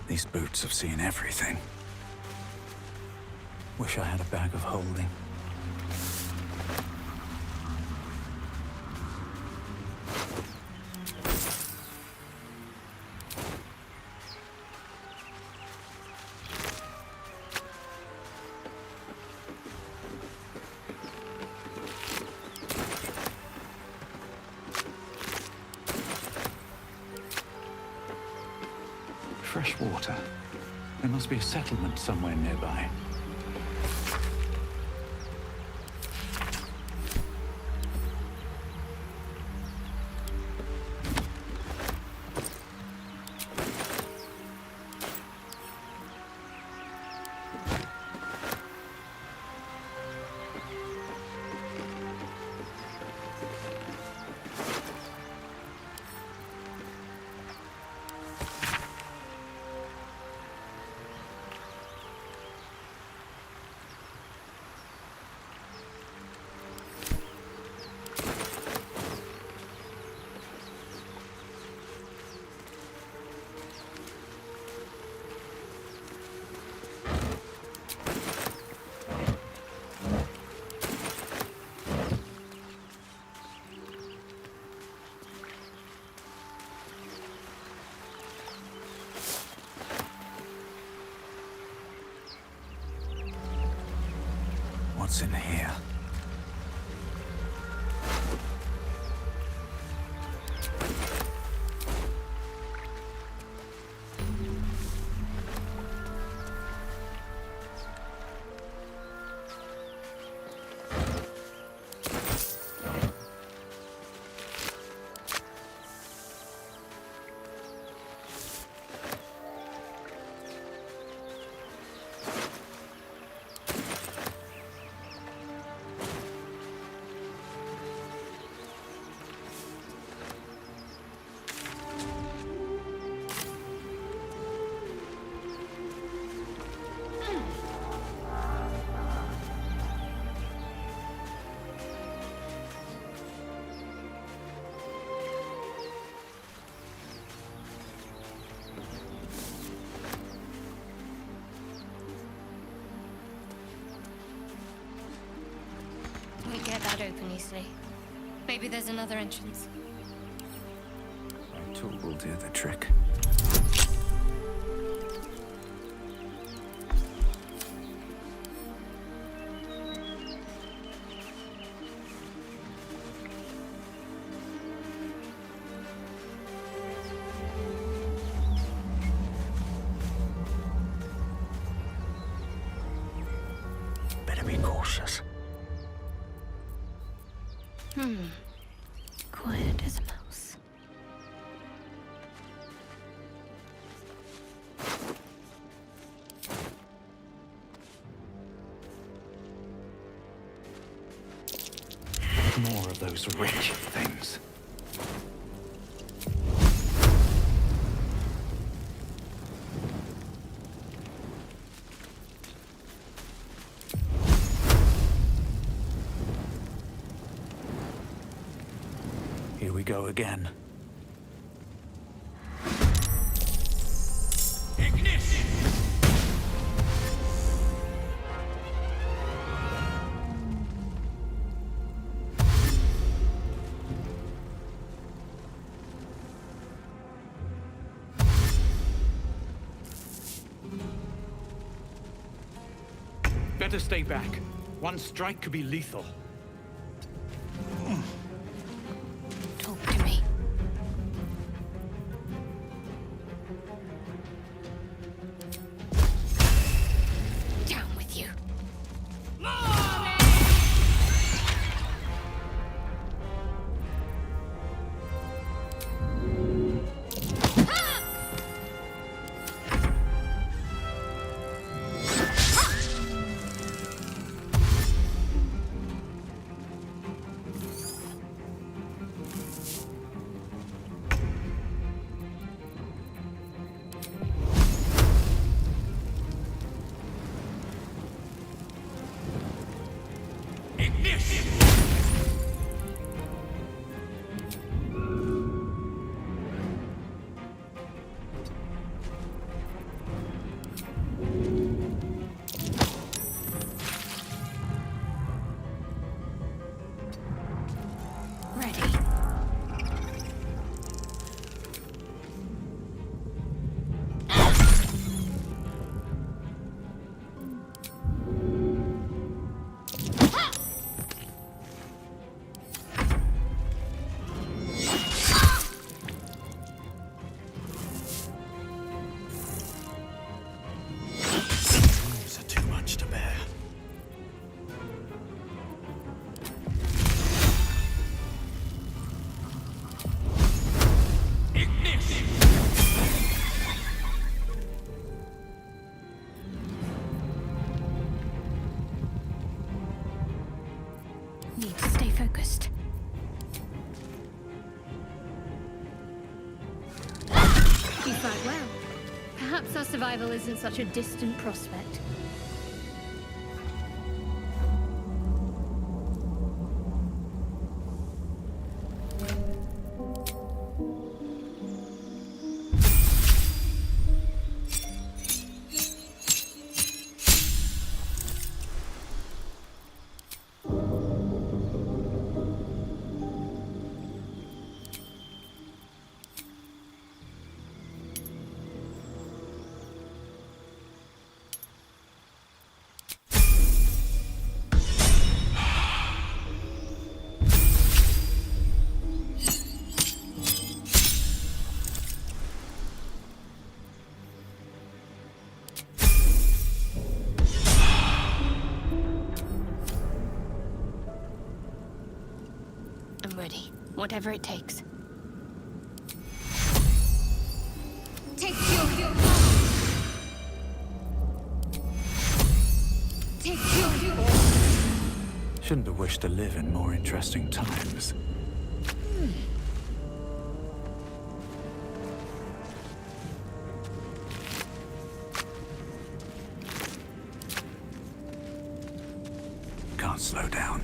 These boots have seen everything. Wish I had a bag of holding. Fresh water. There must be a settlement somewhere nearby. What's in here? Open easily. Maybe there's another entrance. My tool will do the trick. Better be cautious. Quiet as a mouse. More of those wretched things. Here we go again. Ignition! Better stay back. One strike could be lethal. Talk to me. Down with you. fared well. Perhaps our survival isn't such a distant prospect. I'm ready. Whatever it takes. Take fuel! Take fuel! Shouldn't have wished to live in more interesting times. Can't slow down.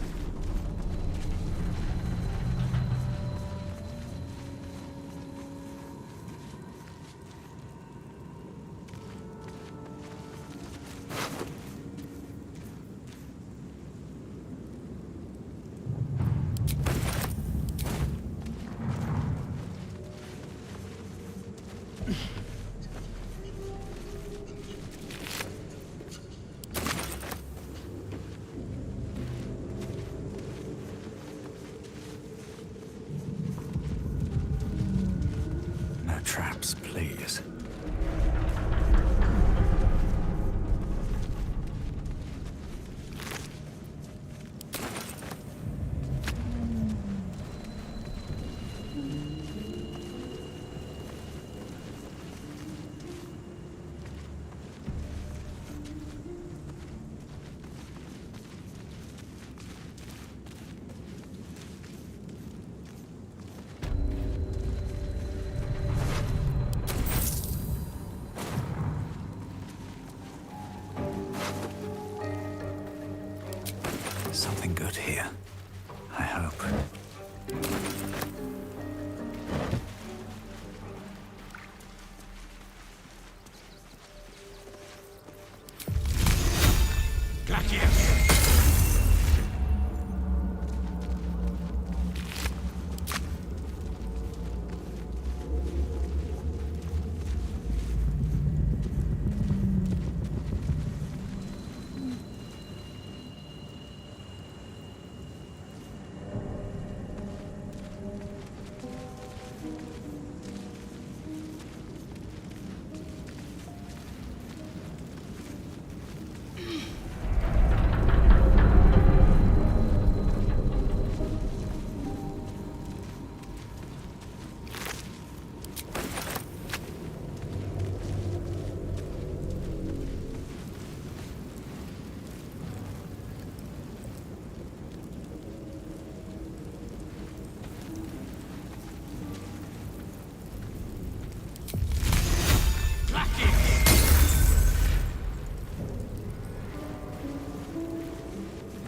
No traps, please. Something good here, I hope.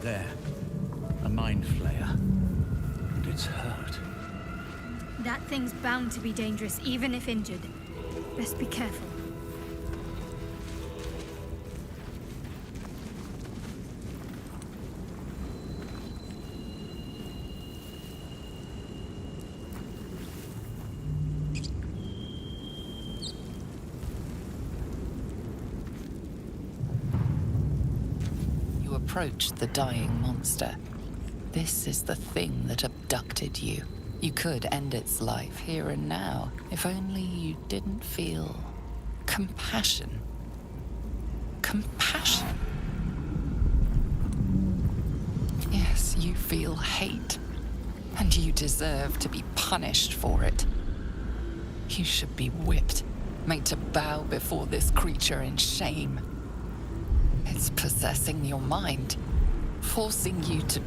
There. A Mindflayer. And it's hurt. That thing's bound to be dangerous, even if injured. Best be careful. Approached the dying monster. This is the thing that abducted you. You could end its life here and now, if only you didn't feel compassion. Compassion? Yes, you feel hate, and you deserve to be punished for it. You should be whipped, made to bow before this creature in shame. It's possessing your mind, forcing you to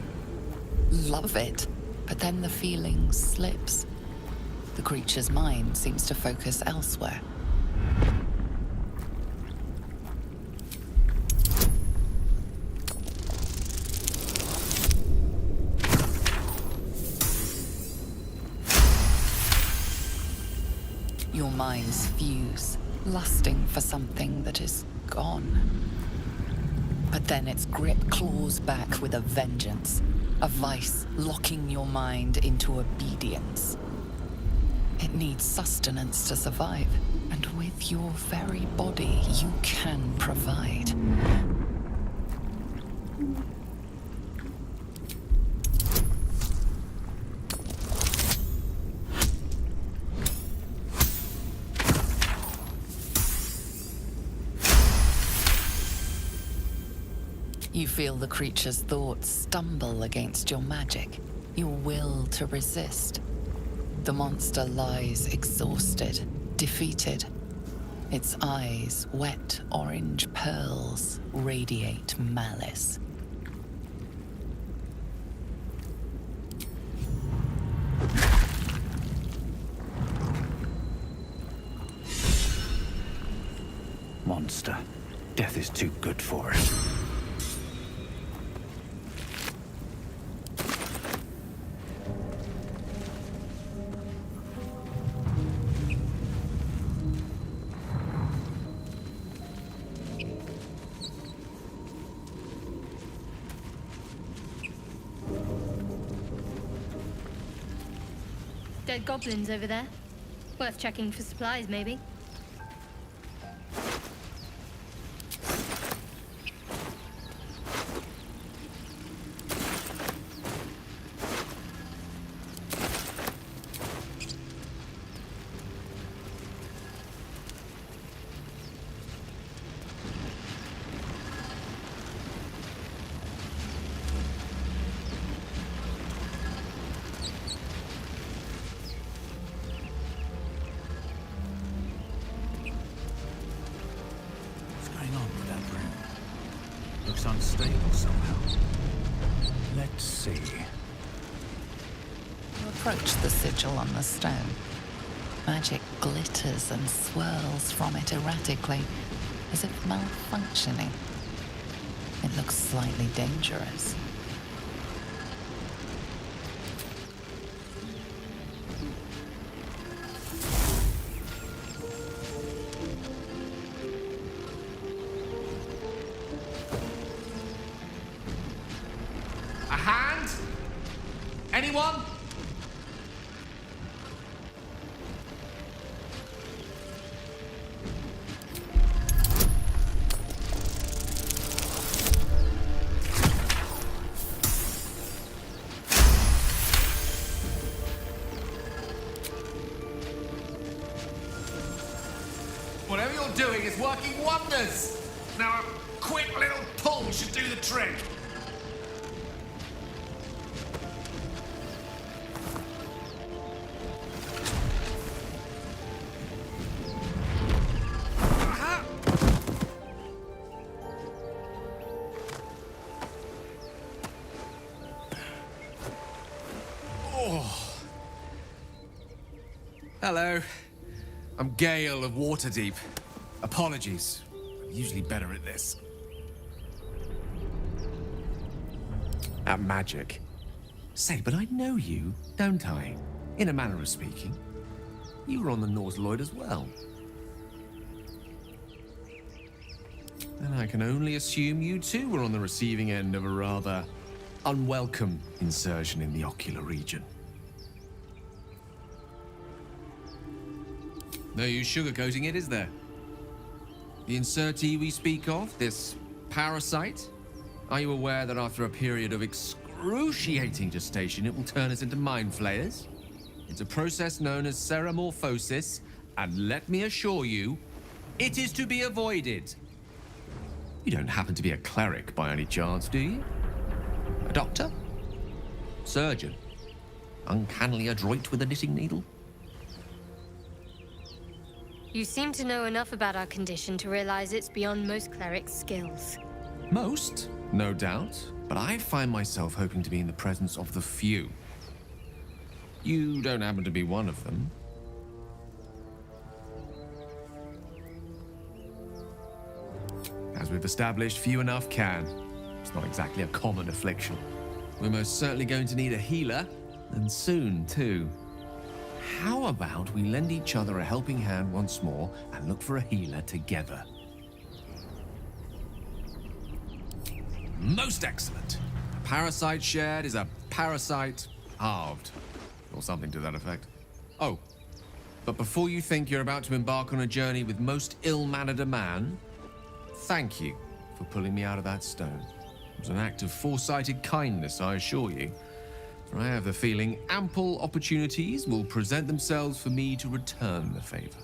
love it, but then the feeling slips. The creature's mind seems to focus elsewhere, Your minds fuse, lusting for something that is gone. But then its grip claws back with a vengeance, a vice locking your mind into obedience. It needs sustenance to survive, and with your very body, you can provide. You feel the creature's thoughts stumble against your magic, your will to resist. The monster lies exhausted, defeated. Its eyes, wet orange pearls, radiate malice. Monster. Death is too good for it. Dead goblins over there. Worth checking for supplies, maybe. Looks unstable somehow. Let's see. You approach the sigil on the stone. Magic glitters and swirls from it erratically, as if malfunctioning. It looks slightly dangerous. A hand? Anyone? Whatever you're doing is working wonders. Now a quick little pull should do the trick. Hello. I'm Gale of Waterdeep. Apologies. I'm usually better at this. At magic. Say, but I know you, don't I? In a manner of speaking. You were on the Nautiloid as well. And I can only assume you too were on the receiving end of a rather unwelcome insertion in the ocular region. No use sugarcoating it, is there? The insertee we speak of, this parasite, are you aware that after a period of excruciating gestation, it will turn us into Mindflayers? It's a process known as ceramorphosis, and let me assure you, it is to be avoided. You don't happen to be a cleric by any chance, do you? A doctor? Surgeon? Uncannily adroit with a knitting needle? You seem to know enough about our condition to realize it's beyond most clerics' skills. Most, no doubt, but I find myself hoping to be in the presence of the few. You don't happen to be one of them. we've established, few enough can. It's not exactly a common affliction. We're most certainly going to need a healer, and soon, too. How about we lend each other a helping hand once more and look for a healer together? Most excellent. A parasite shared is a parasite halved, or something to that effect. Oh, but before you think you're about to embark on a journey with most ill-mannered a man, thank you for pulling me out of that stone. It was an act of foresighted kindness, I assure you. For I have the feeling ample opportunities will present themselves for me to return the favor.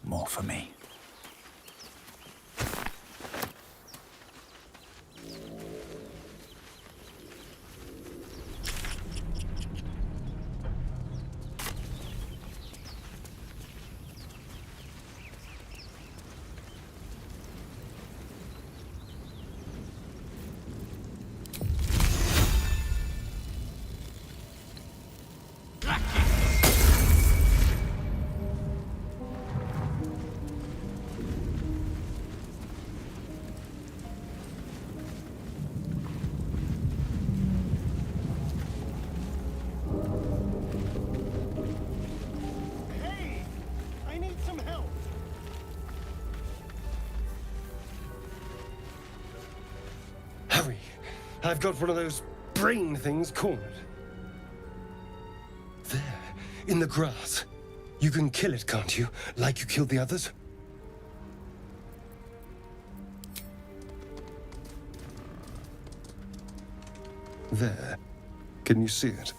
More for me. I've got one of those brain things cornered. There, in the grass. You can kill it, can't you? Like you killed the others? There. Can you see it?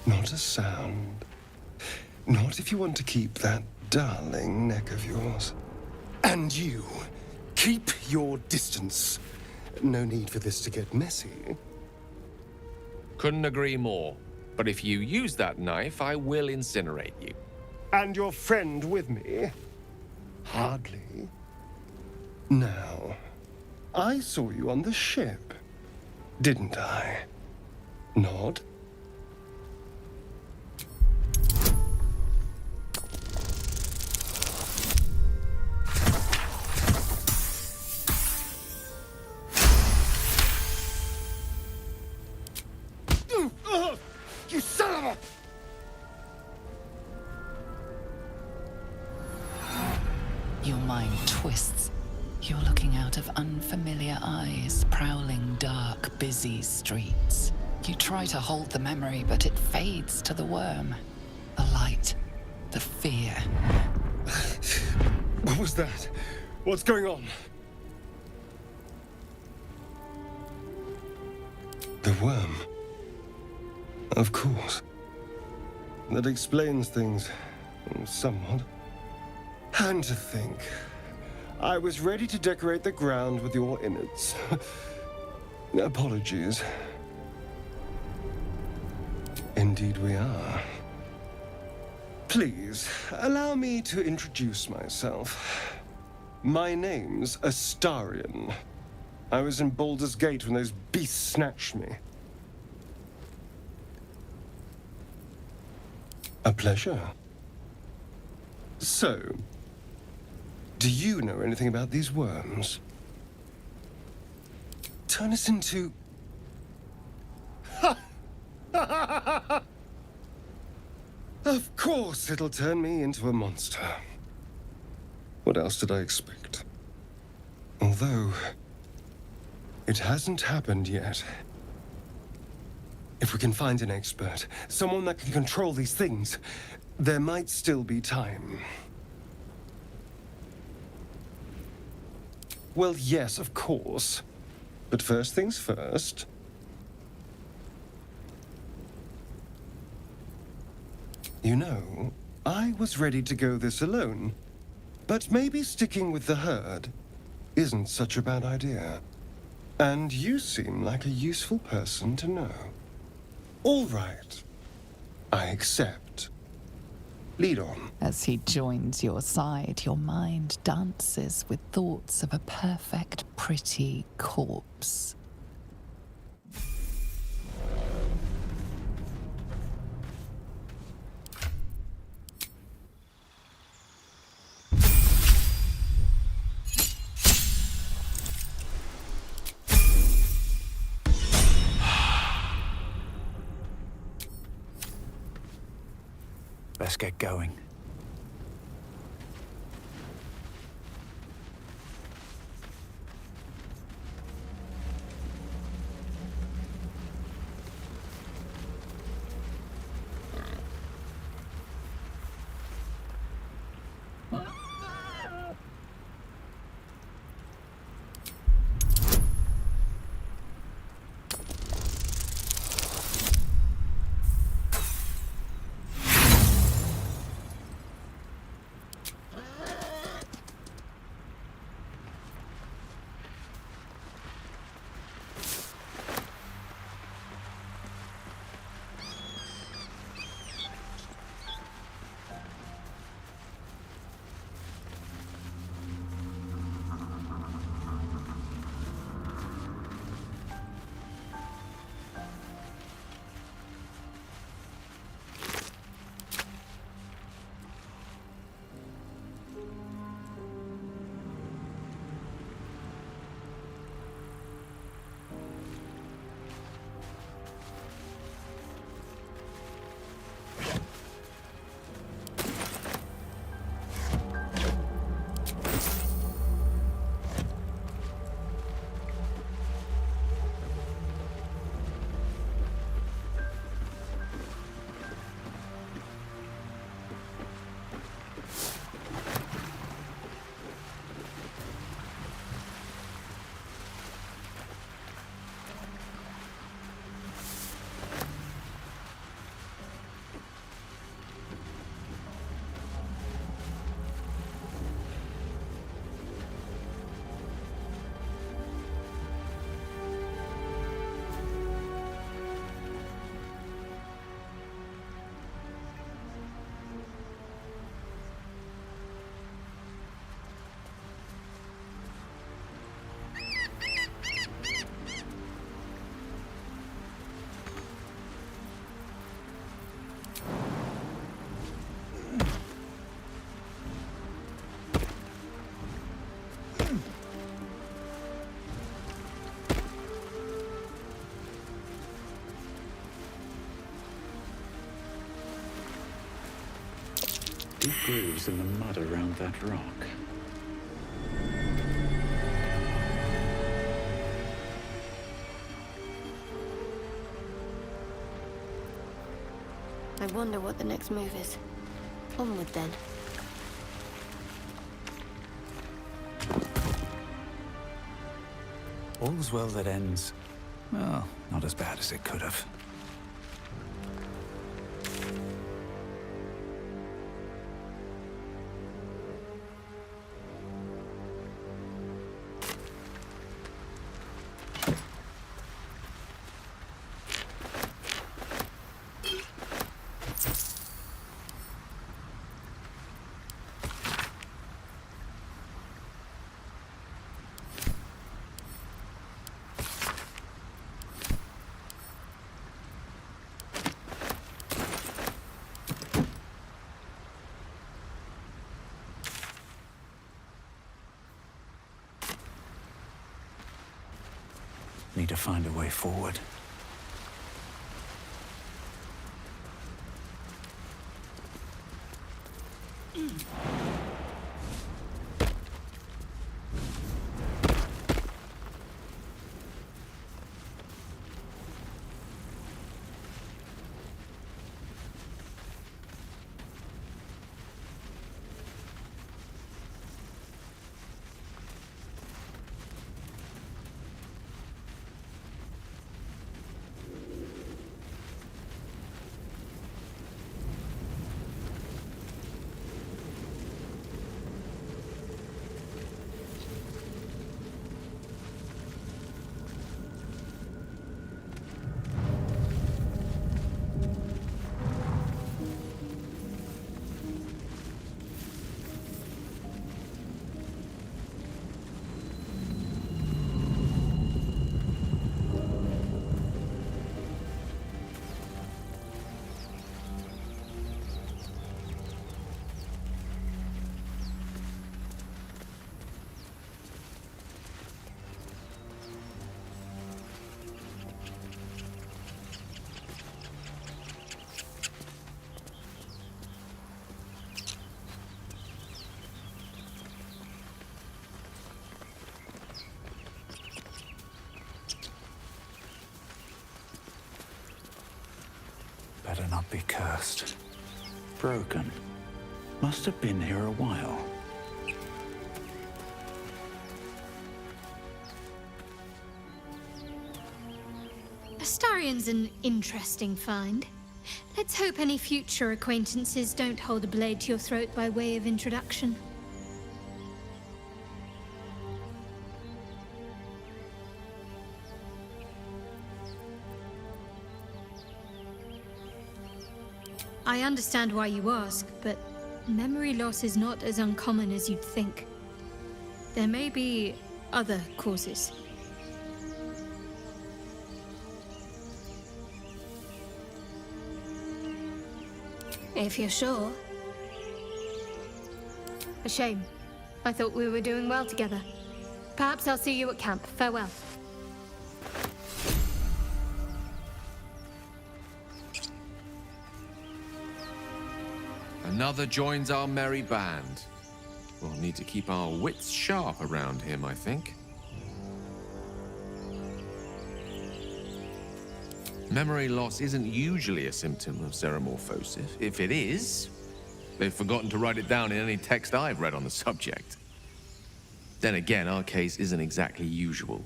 Not a sound. Not if you want to keep that darling neck of yours. And you, keep your distance. No need for this to get messy. Couldn't agree more. But if you use that knife, I will incinerate you. And your friend with me? Hardly. Now, I saw you on the ship, didn't I? Nod? You son of a... Your mind twists. You're looking out of unfamiliar eyes, prowling dark, busy streets. You try to hold the memory, but it fades to the worm. The light, the fear. What was that? What's going on? The worm. Of course. That explains things somewhat. And to think, I was ready to decorate the ground with your innards. Apologies. Indeed we are. Please, allow me to introduce myself. My name's Astarion. I was in Baldur's Gate when those beasts snatched me. A pleasure. So, do you know anything about these worms? Turn us into... Of course it'll turn me into a monster. What else did I expect? Although, it hasn't happened yet. If we can find an expert, someone that can control these things, there might still be time. Well, yes, of course. But first things first. You know, I was ready to go this alone. But maybe sticking with the herd isn't such a bad idea. And you seem like a useful person to know. All right. I accept. Lead on. As he joins your side, your mind dances with thoughts of a perfect, pretty corpse. Let's get going. Deep grooves in the mud around that rock. I wonder what the next move is. Onward then. All's well that ends. Well, not as bad as it could have. Need to find a way forward. Better not be cursed. Broken. Must have been here a while. Astarion's an interesting find. Let's hope any future acquaintances don't hold a blade to your throat by way of introduction. I understand why you ask, but memory loss is not as uncommon as you'd think. There may be other causes. If you're sure. A shame. I thought we were doing well together. Perhaps I'll see you at camp. Farewell. Another joins our merry band. We'll need to keep our wits sharp around him, I think. Memory loss isn't usually a symptom of ceremorphosis. If it is, they've forgotten to write it down in any text I've read on the subject. Then again, our case isn't exactly usual.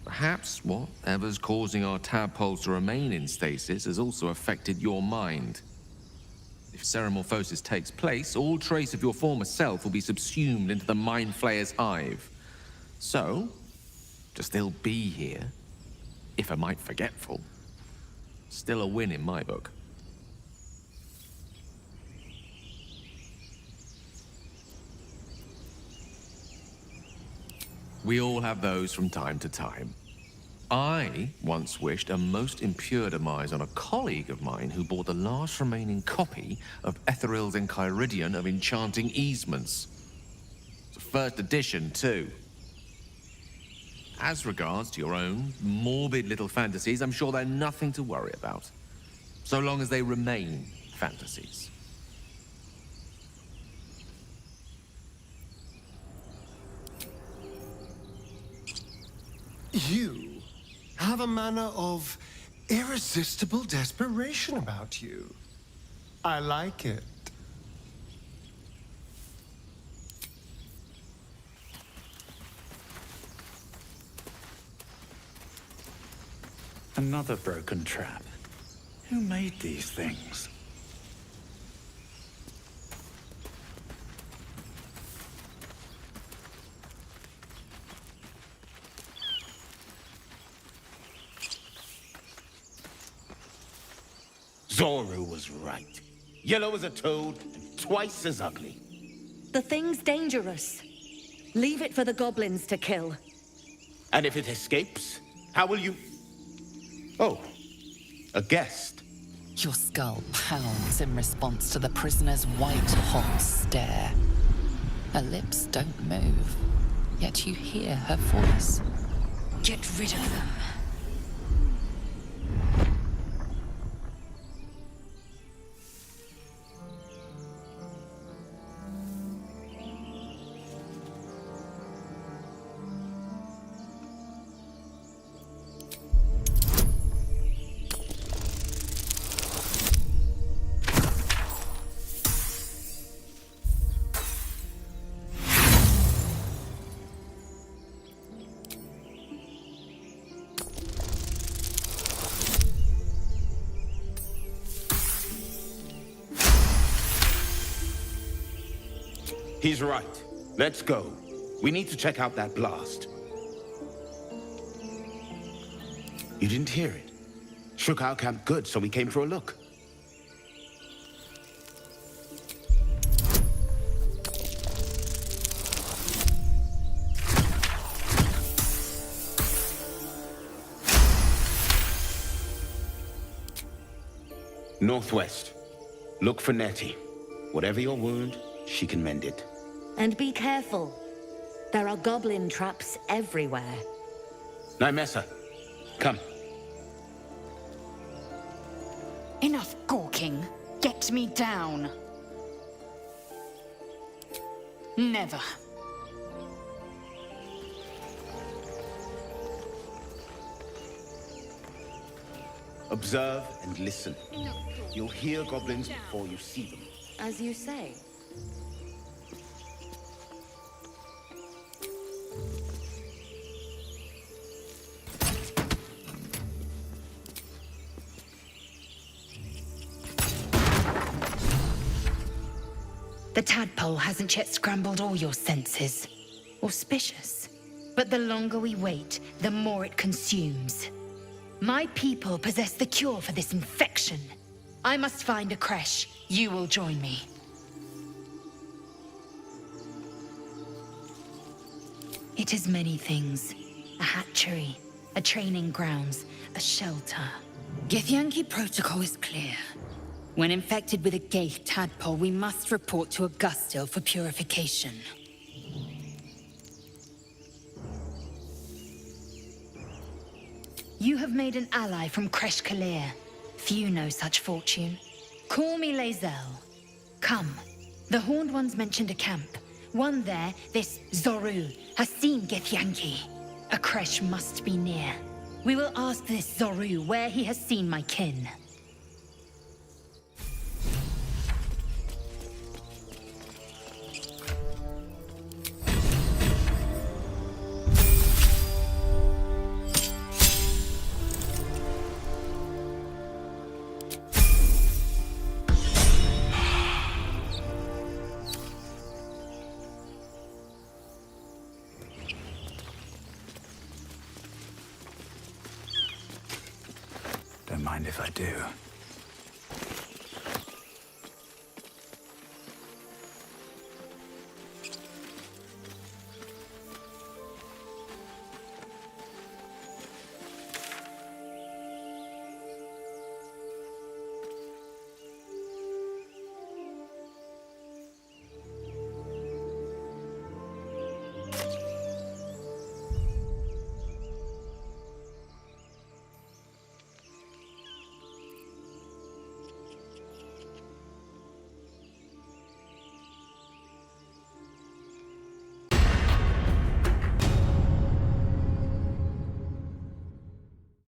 Perhaps whatever's causing our tadpoles to remain in stasis has also affected your mind. If ceremorphosis takes place, all trace of your former self will be subsumed into the Mindflayers' hive. So, to still be here, if a mite forgetful, still a win in my book. We all have those from time to time. I once wished a most impure demise on a colleague of mine who bought the last remaining copy of Etheril's Enchiridion of Enchanting Easements. It's a first edition, too. As regards to your own morbid little fantasies, I'm sure they're nothing to worry about. So long as they remain fantasies. You have a manner of irresistible desperation about you. I like it. Another broken trap. Who made these things? Zoru was right. Yellow as a toad and twice as ugly. The thing's dangerous. Leave it for the goblins to kill. And if it escapes, how will you... Oh, a guest. Your skull pounds in response to the prisoner's white-hot stare. Her lips don't move, yet you hear her voice. Get rid of them. He's right. Let's go. We need to check out that blast. You didn't hear it? Shook our camp good, so we came for a look. Northwest. Look for Nettie. Whatever your wound, she can mend it. And be careful. There are goblin traps everywhere. Nymessa, come. Enough gawking. Get me down. Never. Observe and listen. You'll hear goblins before you see them. As you say. The tadpole hasn't yet scrambled all your senses. Auspicious. But the longer we wait, the more it consumes. My people possess the cure for this infection. I must find a creche. You will join me. It is many things. A hatchery, a training grounds, a shelter. Githyanki protocol is clear. When infected with a Gale tadpole, we must report to Augustil for purification. You have made an ally from Kresh Kalir. Few know such fortune. Call me Lae'zel. Come. The Horned Ones mentioned a camp. One there, this Zorru, has seen Githyanki. A Kresh must be near. We will ask this Zorru where he has seen my kin. Don't mind if I do.